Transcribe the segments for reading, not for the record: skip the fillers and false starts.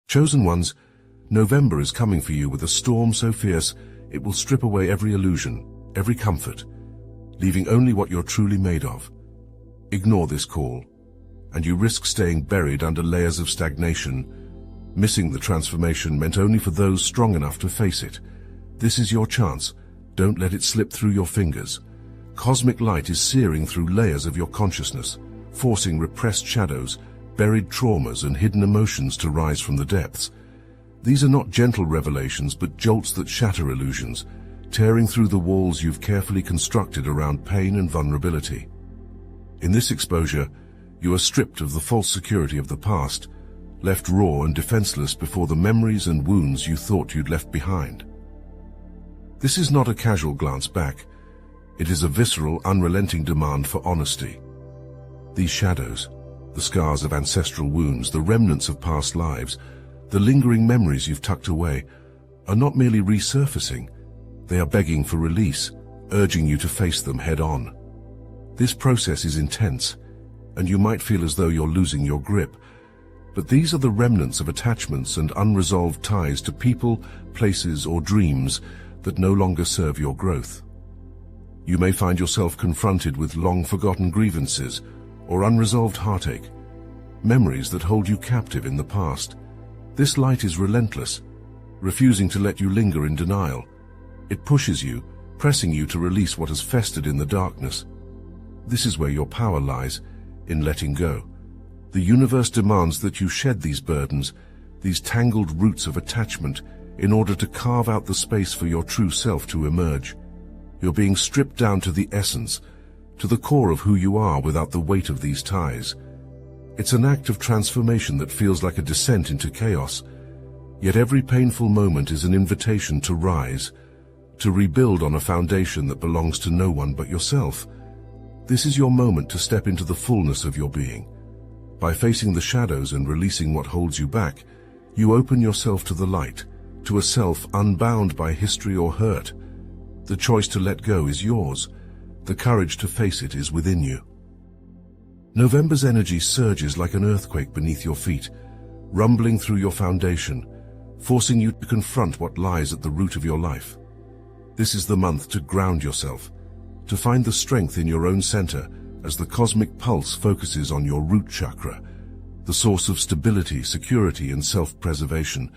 Chosen ones, November is coming for you with a storm so fierce it will strip away every illusion, every comfort, leaving only what you're truly made of. Ignore this call, and you risk staying buried under layers of stagnation, missing the transformation meant only for those strong enough to face it. This is your chance. Don't let it slip through your fingers. Cosmic light is searing through layers of your consciousness, forcing repressed shadows, buried traumas, and hidden emotions to rise from the depths. These are not gentle revelations, but jolts that shatter illusions, tearing through the walls you've carefully constructed around pain and vulnerability. In this exposure, you are stripped of the false security of the past, left raw and defenseless before the memories and wounds you thought you'd left behind. This is not a casual glance back. It is a visceral, unrelenting demand for honesty. These shadows, the scars of ancestral wounds, the remnants of past lives, the lingering memories you've tucked away, are not merely resurfacing. They are begging for release, urging you to face them head-on. This process is intense, and you might feel as though you're losing your grip. But these are the remnants of attachments and unresolved ties to people, places, or dreams that no longer serve your growth. You may find yourself confronted with long-forgotten grievances or unresolved heartache, memories that hold you captive in the past. This light is relentless, refusing to let you linger in denial. It pushes you, pressing you to release what has festered in the darkness. This is where your power lies, in letting go. The universe demands that you shed these burdens, these tangled roots of attachment, in order to carve out the space for your true self to emerge. You're being stripped down to the essence, to the core of who you are without the weight of these ties. It's an act of transformation that feels like a descent into chaos, yet every painful moment is an invitation to rise, to rebuild on a foundation that belongs to no one but yourself. This is your moment to step into the fullness of your being. By facing the shadows and releasing what holds you back, you open yourself to the light, to a self unbound by history or hurt. The choice to let go is yours. The courage to face it is within you. November's energy surges like an earthquake beneath your feet, rumbling through your foundation, forcing you to confront what lies at the root of your life. This is the month to ground yourself, to find the strength in your own center as the cosmic pulse focuses on your root chakra, the source of stability, security, and self-preservation.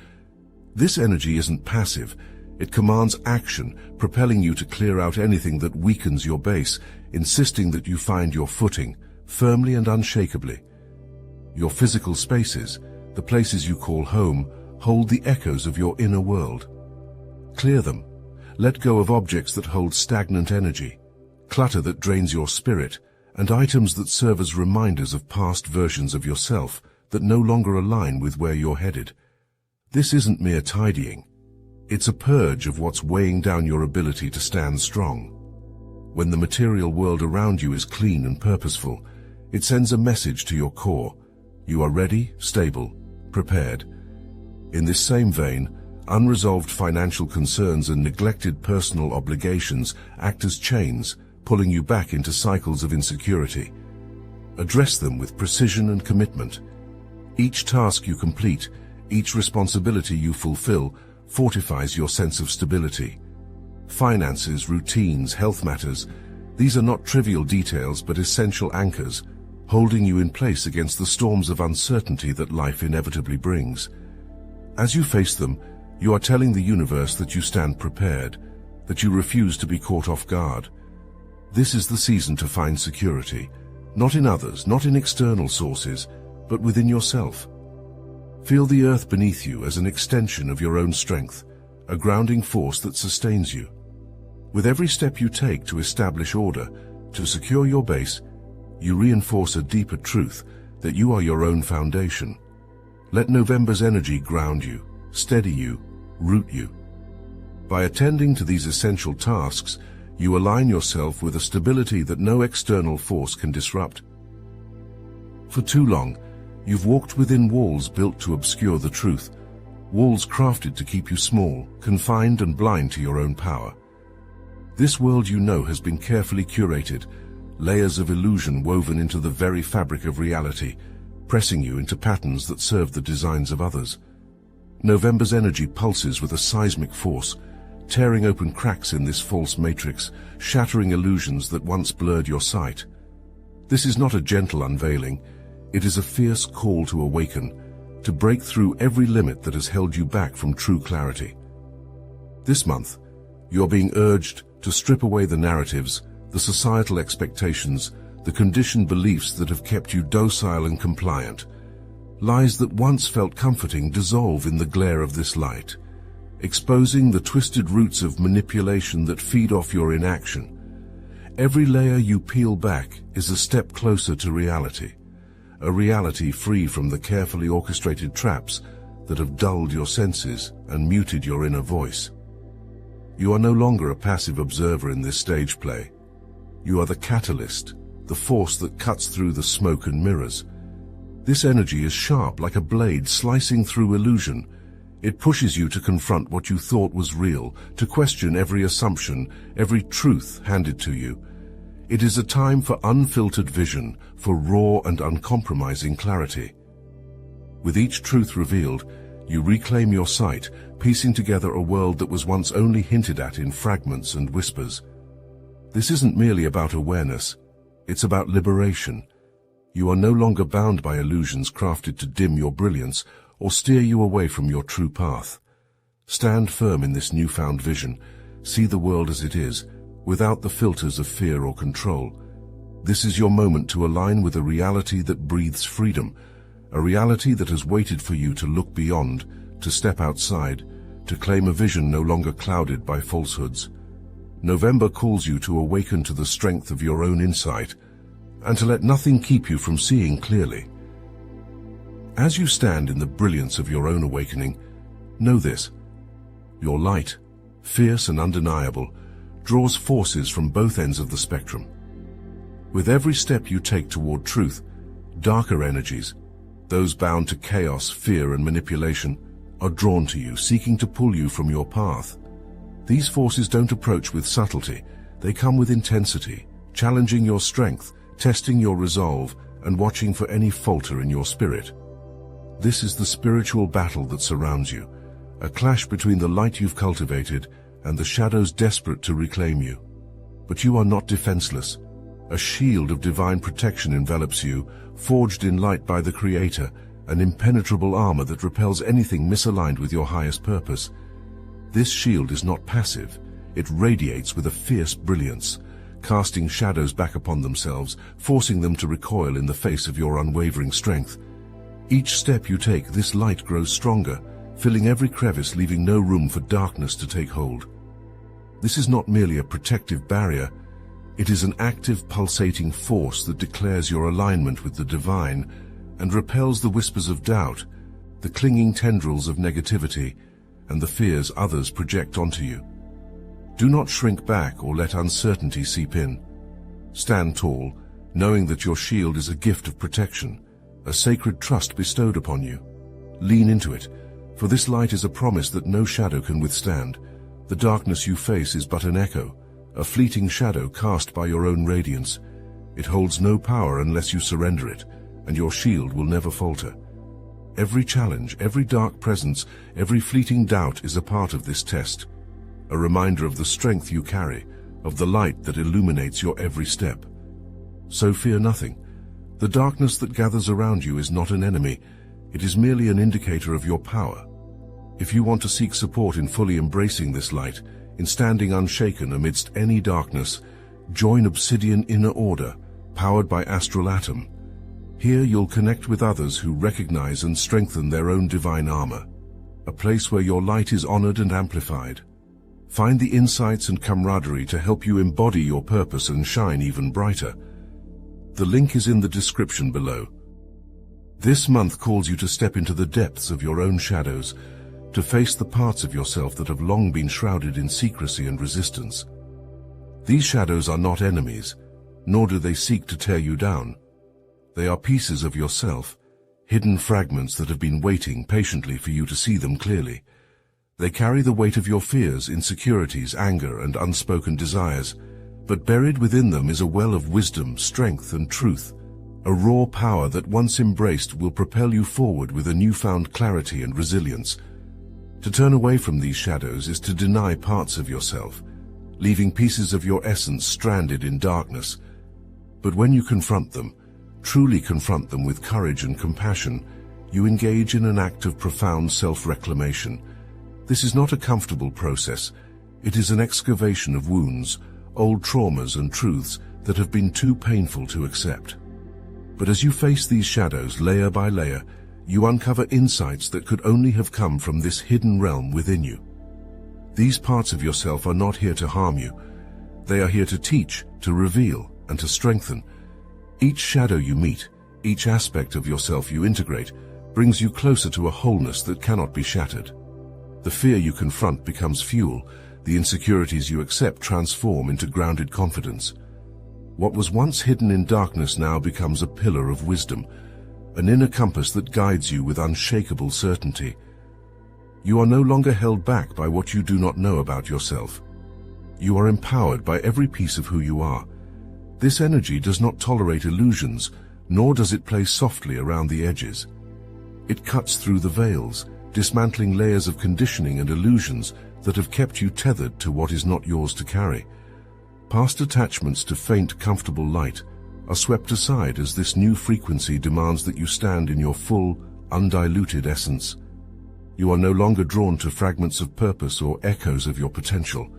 This energy isn't passive. It commands action, propelling you to clear out anything that weakens your base, insisting that you find your footing, firmly and unshakably. Your physical spaces, the places you call home, hold the echoes of your inner world. Clear them. Let go of objects that hold stagnant energy, clutter that drains your spirit, and items that serve as reminders of past versions of yourself that no longer align with where you're headed. This isn't mere tidying. It's a purge of what's weighing down your ability to stand strong. When the material world around you is clean and purposeful, it sends a message to your core. You are ready, stable, prepared. In this same vein, unresolved financial concerns and neglected personal obligations act as chains, pulling you back into cycles of insecurity. Address them with precision and commitment. Each task you complete, each responsibility you fulfill, fortifies your sense of stability. Finances, routines, health matters, these are not trivial details but essential anchors, holding you in place against the storms of uncertainty that life inevitably brings. As you face them, you are telling the universe that you stand prepared, that you refuse to be caught off guard. This is the season to find security, not in others, not in external sources, but within yourself. Feel the earth beneath you as an extension of your own strength, a grounding force that sustains you. With every step you take to establish order, to secure your base, you reinforce a deeper truth that you are your own foundation. Let November's energy ground you, steady you, root you. By attending to these essential tasks, you align yourself with a stability that no external force can disrupt. For too long, you've walked within walls built to obscure the truth, walls crafted to keep you small, confined and blind to your own power. This world you know has been carefully curated, layers of illusion woven into the very fabric of reality, pressing you into patterns that serve the designs of others. November's energy pulses with a seismic force, tearing open cracks in this false matrix, shattering illusions that once blurred your sight. This is not a gentle unveiling, it is a fierce call to awaken, to break through every limit that has held you back from true clarity. This month, you are being urged to strip away the narratives, the societal expectations, the conditioned beliefs that have kept you docile and compliant. Lies that once felt comforting dissolve in the glare of this light, exposing the twisted roots of manipulation that feed off your inaction. Every layer you peel back is a step closer to reality, a reality free from the carefully orchestrated traps that have dulled your senses and muted your inner voice. You are no longer a passive observer in this stage play. You are the catalyst, the force that cuts through the smoke and mirrors. This energy is sharp like a blade slicing through illusion. It pushes you to confront what you thought was real, to question every assumption, every truth handed to you. It is a time for unfiltered vision, for raw and uncompromising clarity. With each truth revealed, you reclaim your sight, piecing together a world that was once only hinted at in fragments and whispers. This isn't merely about awareness, it's about liberation. You are no longer bound by illusions crafted to dim your brilliance or steer you away from your true path. Stand firm in this newfound vision, see the world as it is, without the filters of fear or control. This is your moment to align with a reality that breathes freedom, a reality that has waited for you to look beyond, to step outside, to claim a vision no longer clouded by falsehoods. November calls you to awaken to the strength of your own insight, and to let nothing keep you from seeing clearly. As you stand in the brilliance of your own awakening, know this: your light, fierce and undeniable, draws forces from both ends of the spectrum. With every step you take toward truth, darker energies, those bound to chaos, fear and manipulation, are drawn to you, seeking to pull you from your path. These forces don't approach with subtlety, they come with intensity, challenging your strength, testing your resolve, and watching for any falter in your spirit. This is the spiritual battle that surrounds you, a clash between the light you've cultivated and the shadows desperate to reclaim you. But you are not defenseless. A shield of divine protection envelops you, forged in light by the Creator, an impenetrable armor that repels anything misaligned with your highest purpose. This shield is not passive, it radiates with a fierce brilliance, casting shadows back upon themselves, forcing them to recoil in the face of your unwavering strength. Each step you take, this light grows stronger, filling every crevice, leaving no room for darkness to take hold. This is not merely a protective barrier, it is an active, pulsating force that declares your alignment with the divine and repels the whispers of doubt, the clinging tendrils of negativity, and the fears others project onto you. Do not shrink back or let uncertainty seep in. Stand tall, knowing that your shield is a gift of protection, a sacred trust bestowed upon you. Lean into it, for this light is a promise that no shadow can withstand. The darkness you face is but an echo, a fleeting shadow cast by your own radiance. It holds no power unless you surrender it, and your shield will never falter. Every challenge, every dark presence, every fleeting doubt is a part of this test, a reminder of the strength you carry, of the light that illuminates your every step. So fear nothing. The darkness that gathers around you is not an enemy, it is merely an indicator of your power. If you want to seek support in fully embracing this light, in standing unshaken amidst any darkness, join Obsidian Inner Order, powered by Astral Atom. Here you'll connect with others who recognize and strengthen their own divine armor, a place where your light is honored and amplified. Find the insights and camaraderie to help you embody your purpose and shine even brighter. The link is in the description below. This month calls you to step into the depths of your own shadows, to face the parts of yourself that have long been shrouded in secrecy and resistance. These shadows are not enemies, nor do they seek to tear you down. They are pieces of yourself, hidden fragments that have been waiting patiently for you to see them clearly. They carry the weight of your fears, insecurities, anger, and unspoken desires, but buried within them is a well of wisdom, strength, and truth, a raw power that once embraced will propel you forward with a newfound clarity and resilience. To turn away from these shadows is to deny parts of yourself, leaving pieces of your essence stranded in darkness. But when you confront them, truly confront them with courage and compassion, you engage in an act of profound self-reclamation. This is not a comfortable process. It is an excavation of wounds, old traumas and truths that have been too painful to accept. But as you face these shadows layer by layer, you uncover insights that could only have come from this hidden realm within you. These parts of yourself are not here to harm you. They are here to teach, to reveal, and to strengthen. Each shadow you meet, each aspect of yourself you integrate, brings you closer to a wholeness that cannot be shattered. The fear you confront becomes fuel. The insecurities you accept transform into grounded confidence. What was once hidden in darkness now becomes a pillar of wisdom, an inner compass that guides you with unshakable certainty. You are no longer held back by what you do not know about yourself. You are empowered by every piece of who you are. This energy does not tolerate illusions, nor does it play softly around the edges. It cuts through the veils, dismantling layers of conditioning and illusions that have kept you tethered to what is not yours to carry. Past attachments to faint, comfortable light are swept aside as this new frequency demands that you stand in your full, undiluted essence. You are no longer drawn to fragments of purpose or echoes of your potential.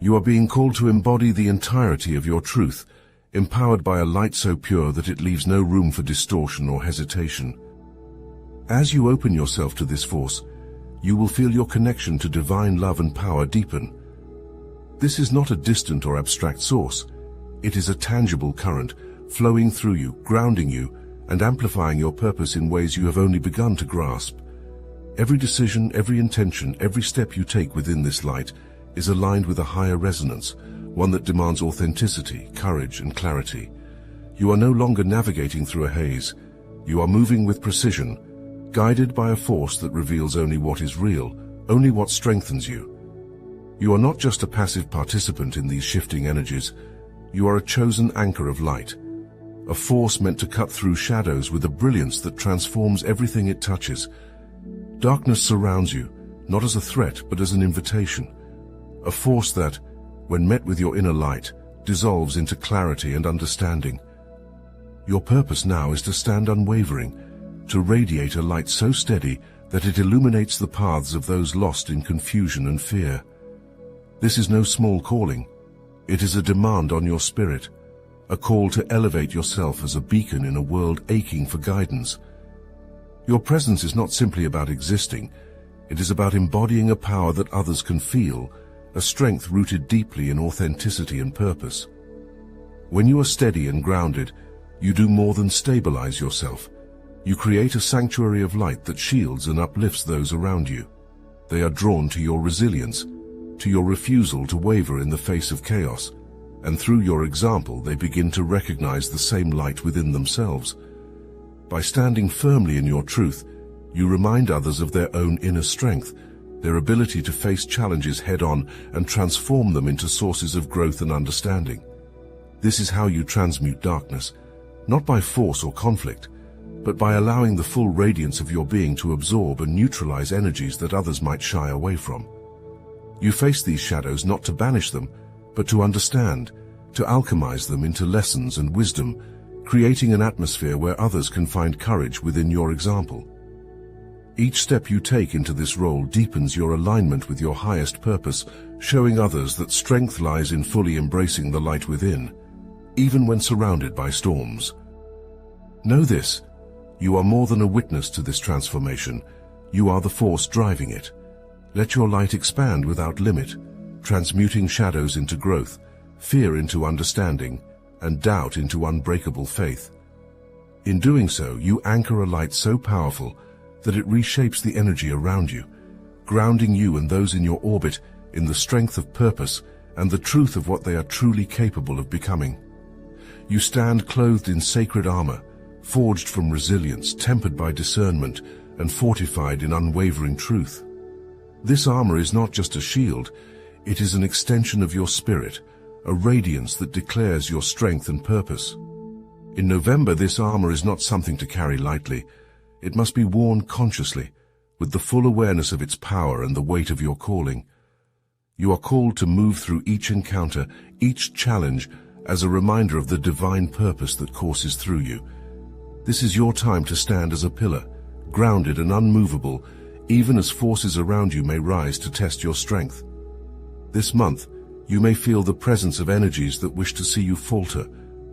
You are being called to embody the entirety of your truth, empowered by a light so pure that it leaves no room for distortion or hesitation. As you open yourself to this force, you will feel your connection to divine love and power deepen. This is not a distant or abstract source. It is a tangible current, flowing through you, grounding you, and amplifying your purpose in ways you have only begun to grasp. Every decision, every intention, every step you take within this light is aligned with a higher resonance, one that demands authenticity, courage, and clarity. You are no longer navigating through a haze. You are moving with precision, guided by a force that reveals only what is real, only what strengthens you. You are not just a passive participant in these shifting energies. You are a chosen anchor of light, a force meant to cut through shadows with a brilliance that transforms everything it touches. Darkness surrounds you, not as a threat, but as an invitation, a force that, when met with your inner light, dissolves into clarity and understanding. Your purpose now is to stand unwavering, to radiate a light so steady that it illuminates the paths of those lost in confusion and fear. This is no small calling. It is a demand on your spirit, a call to elevate yourself as a beacon in a world aching for guidance. Your presence is not simply about existing. It is about embodying a power that others can feel, a strength rooted deeply in authenticity and purpose. When you are steady and grounded, you do more than stabilize yourself. You create a sanctuary of light that shields and uplifts those around you. They are drawn to your resilience, to your refusal to waver in the face of chaos, and through your example they begin to recognize the same light within themselves. By standing firmly in your truth, you remind others of their own inner strength, their ability to face challenges head-on and transform them into sources of growth and understanding. This is how you transmute darkness, not by force or conflict, but by allowing the full radiance of your being to absorb and neutralize energies that others might shy away from. You face these shadows not to banish them, but to understand, to alchemize them into lessons and wisdom, creating an atmosphere where others can find courage within your example. Each step you take into this role deepens your alignment with your highest purpose, showing others that strength lies in fully embracing the light within, even when surrounded by storms. Know this: you are more than a witness to this transformation. You are the force driving it. Let your light expand without limit, transmuting shadows into growth, fear into understanding, and doubt into unbreakable faith. In doing so, you anchor a light so powerful that it reshapes the energy around you, grounding you and those in your orbit in the strength of purpose and the truth of what they are truly capable of becoming. You stand clothed in sacred armor, forged from resilience, tempered by discernment, and fortified in unwavering truth. This armor is not just a shield, it is an extension of your spirit, a radiance that declares your strength and purpose. In November, this armor is not something to carry lightly. It must be worn consciously, with the full awareness of its power and the weight of your calling. You are called to move through each encounter, each challenge, as a reminder of the divine purpose that courses through you. This is your time to stand as a pillar, grounded and unmovable, even as forces around you may rise to test your strength. This month, you may feel the presence of energies that wish to see you falter,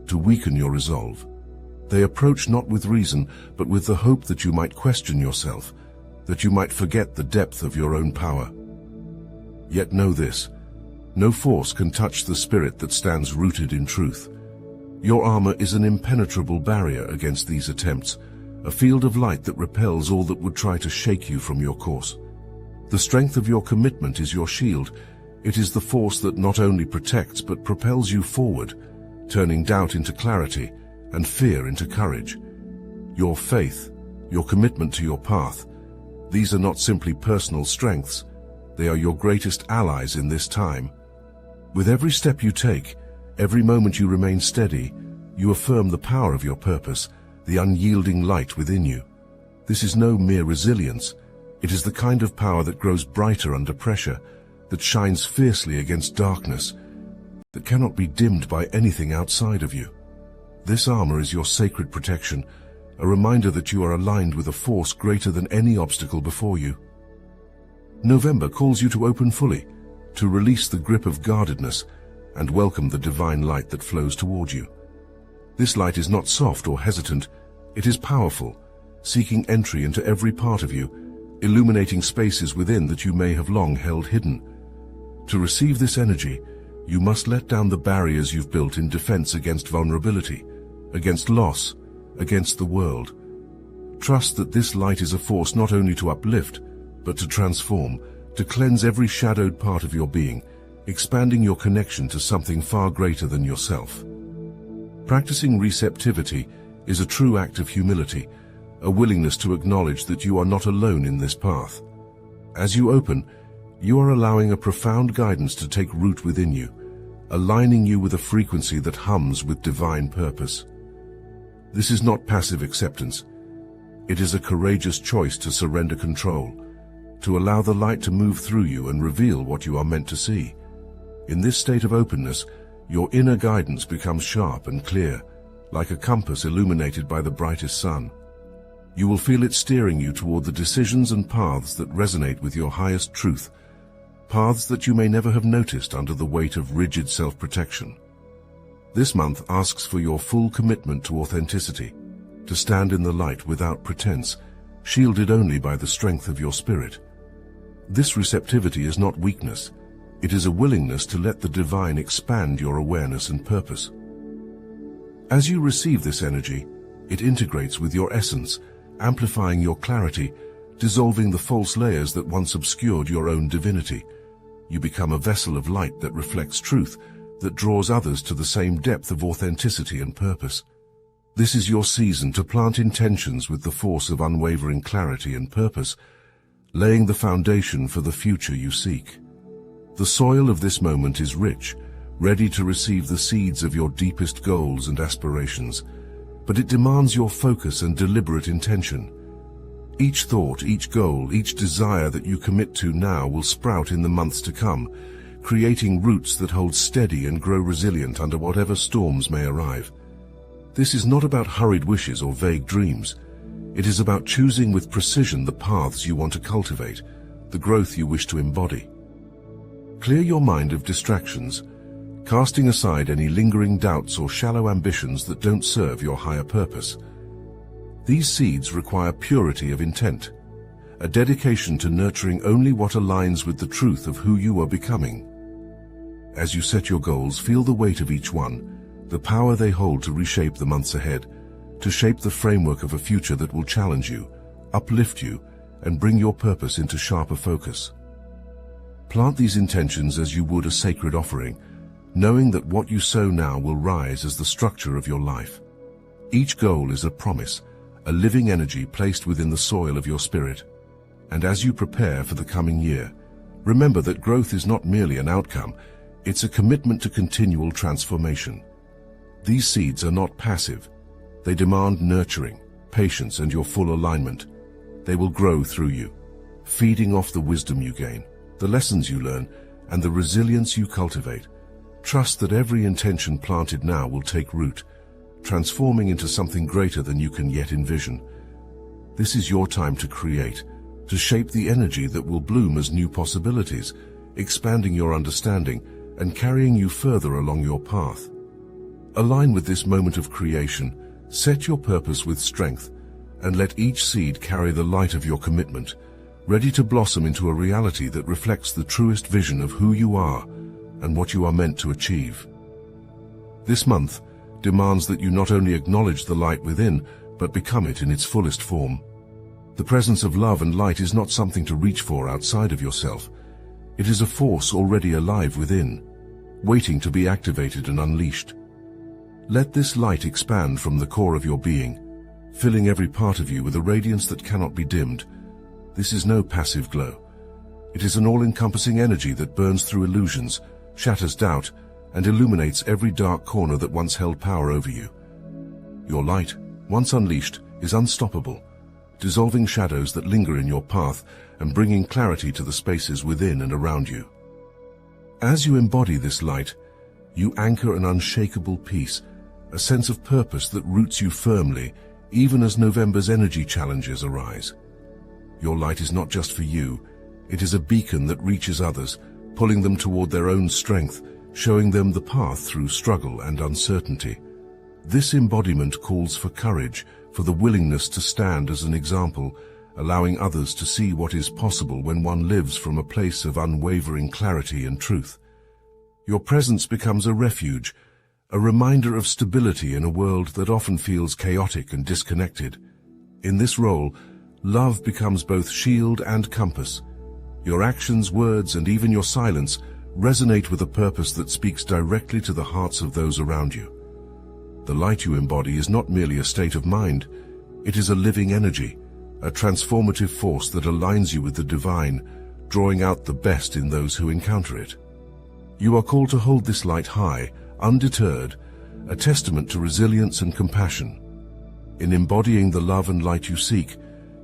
to weaken your resolve. They approach not with reason, but with the hope that you might question yourself, that you might forget the depth of your own power. Yet know this: no force can touch the spirit that stands rooted in truth. Your armor is an impenetrable barrier against these attempts, a field of light that repels all that would try to shake you from your course. The strength of your commitment is your shield. It is the force that not only protects but propels you forward, turning doubt into clarity and fear into courage. Your faith, your commitment to your path, these are not simply personal strengths, they are your greatest allies in this time. With every step you take, every moment you remain steady, you affirm the power of your purpose, the unyielding light within you. This is no mere resilience. It is the kind of power that grows brighter under pressure, that shines fiercely against darkness, that cannot be dimmed by anything outside of you. This armor is your sacred protection, a reminder that you are aligned with a force greater than any obstacle before you. November calls you to open fully, to release the grip of guardedness, and welcome the divine light that flows toward you. This light is not soft or hesitant, it is powerful, seeking entry into every part of you, illuminating spaces within that you may have long held hidden. To receive this energy, you must let down the barriers you've built in defense against vulnerability, against loss, against the world. Trust that this light is a force not only to uplift, but to transform, to cleanse every shadowed part of your being, expanding your connection to something far greater than yourself. Practicing receptivity is a true act of humility, a willingness to acknowledge that you are not alone in this path. As you open, you are allowing a profound guidance to take root within you, aligning you with a frequency that hums with divine purpose. This is not passive acceptance. It is a courageous choice to surrender control, to allow the light to move through you and reveal what you are meant to see. In this state of openness, your inner guidance becomes sharp and clear, like a compass illuminated by the brightest sun. You will feel it steering you toward the decisions and paths that resonate with your highest truth, paths that you may never have noticed under the weight of rigid self-protection. This month asks for your full commitment to authenticity, to stand in the light without pretense, shielded only by the strength of your spirit. This receptivity is not weakness. It is a willingness to let the divine expand your awareness and purpose. As you receive this energy, it integrates with your essence, amplifying your clarity, dissolving the false layers that once obscured your own divinity. You become a vessel of light that reflects truth, that draws others to the same depth of authenticity and purpose. This is your season to plant intentions with the force of unwavering clarity and purpose, laying the foundation for the future you seek. The soil of this moment is rich, ready to receive the seeds of your deepest goals and aspirations, but it demands your focus and deliberate intention. Each thought, each goal, each desire that you commit to now will sprout in the months to come, creating roots that hold steady and grow resilient under whatever storms may arrive. This is not about hurried wishes or vague dreams. It is about choosing with precision the paths you want to cultivate, the growth you wish to embody. Clear your mind of distractions, casting aside any lingering doubts or shallow ambitions that don't serve your higher purpose. These seeds require purity of intent, a dedication to nurturing only what aligns with the truth of who you are becoming. As you set your goals, feel the weight of each one, the power they hold to reshape the months ahead, to shape the framework of a future that will challenge you, uplift you, and bring your purpose into sharper focus. Plant these intentions as you would a sacred offering, knowing that what you sow now will rise as the structure of your life. Each goal is a promise, a living energy placed within the soil of your spirit. And as you prepare for the coming year, remember that growth is not merely an outcome, it's a commitment to continual transformation. These seeds are not passive. They demand nurturing, patience, and your full alignment. They will grow through you, feeding off the wisdom you gain, the lessons you learn, and the resilience you cultivate. Trust that every intention planted now will take root, transforming into something greater than you can yet envision. This is your time to create, to shape the energy that will bloom as new possibilities, expanding your understanding and carrying you further along your path. Align with this moment of creation, set your purpose with strength, and let each seed carry the light of your commitment, ready to blossom into a reality that reflects the truest vision of who you are and what you are meant to achieve. This month demands that you not only acknowledge the light within, but become it in its fullest form. The presence of love and light is not something to reach for outside of yourself. It is a force already alive within, waiting to be activated and unleashed. Let this light expand from the core of your being, filling every part of you with a radiance that cannot be dimmed. This is no passive glow. It is an all-encompassing energy that burns through illusions, shatters doubt, and illuminates every dark corner that once held power over you. Your light, once unleashed, is unstoppable, dissolving shadows that linger in your path and bringing clarity to the spaces within and around you. As you embody this light, you anchor an unshakable peace, a sense of purpose that roots you firmly, even as November's energy challenges arise. Your light is not just for you, it is a beacon that reaches others, pulling them toward their own strength, showing them the path through struggle and uncertainty. This embodiment calls for courage, for the willingness to stand as an example, allowing others to see what is possible when one lives from a place of unwavering clarity and truth. Your presence becomes a refuge, a reminder of stability in a world that often feels chaotic and disconnected. In this role, love becomes both shield and compass. Your actions, words, and even your silence resonate with a purpose that speaks directly to the hearts of those around you. The light you embody is not merely a state of mind, it is a living energy, a transformative force that aligns you with the divine, drawing out the best in those who encounter it. You are called to hold this light high, undeterred, a testament to resilience and compassion. In embodying the love and light you seek,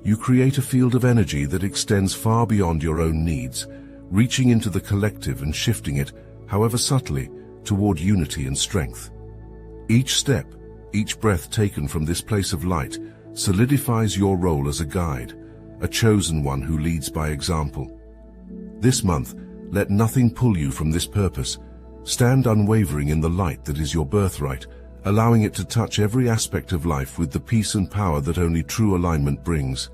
you create a field of energy that extends far beyond your own needs, reaching into the collective and shifting it, however subtly, toward unity and strength. Each step, each breath taken from this place of light solidifies your role as a guide, a chosen one who leads by example. This month, let nothing pull you from this purpose. Stand unwavering in the light that is your birthright, allowing it to touch every aspect of life with the peace and power that only true alignment brings.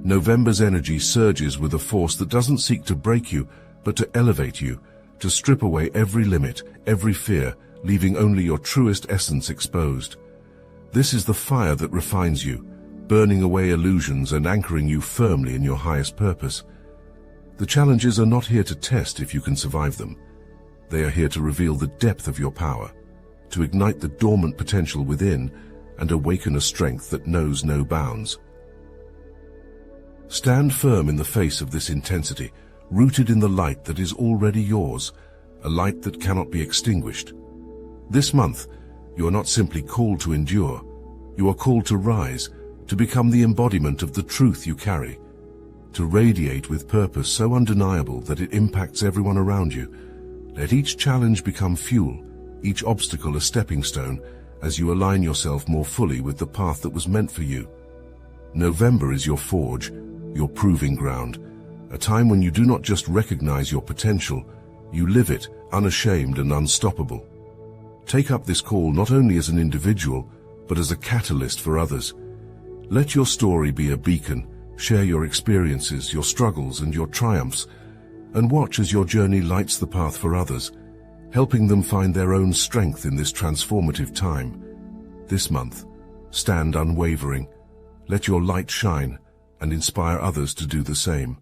November's energy surges with a force that doesn't seek to break you, but to elevate you, to strip away every limit, every fear, leaving only your truest essence exposed. This is the fire that refines you, burning away illusions and anchoring you firmly in your highest purpose. The challenges are not here to test if you can survive them. They are here to reveal the depth of your power, to ignite the dormant potential within and awaken a strength that knows no bounds. Stand firm in the face of this intensity, rooted in the light that is already yours, a light that cannot be extinguished. This month, you are not simply called to endure, you are called to rise, to become the embodiment of the truth you carry, to radiate with purpose so undeniable that it impacts everyone around you. Let each challenge become fuel, each obstacle a stepping stone, as you align yourself more fully with the path that was meant for you. November is your forge, your proving ground, a time when you do not just recognize your potential, you live it, unashamed and unstoppable. Take up this call not only as an individual, but as a catalyst for others. Let your story be a beacon, share your experiences, your struggles and your triumphs, and watch as your journey lights the path for others, helping them find their own strength in this transformative time. This month, stand unwavering, let your light shine, and inspire others to do the same.